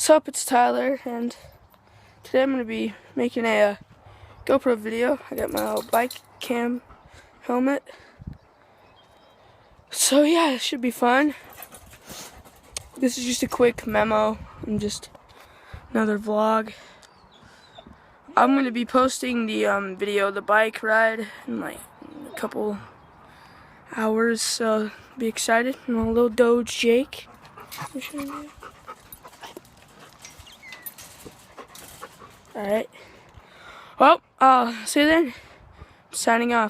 Sup, it's Tyler, and today I'm going to be making a GoPro video. I got my little bike cam helmet. So yeah, it should be fun. This is just a quick memo and just another vlog. I'm going to be posting the video of the bike ride in like a couple hours, so be excited. And a little Doge Jake. Alright. Well, see you then. Signing off.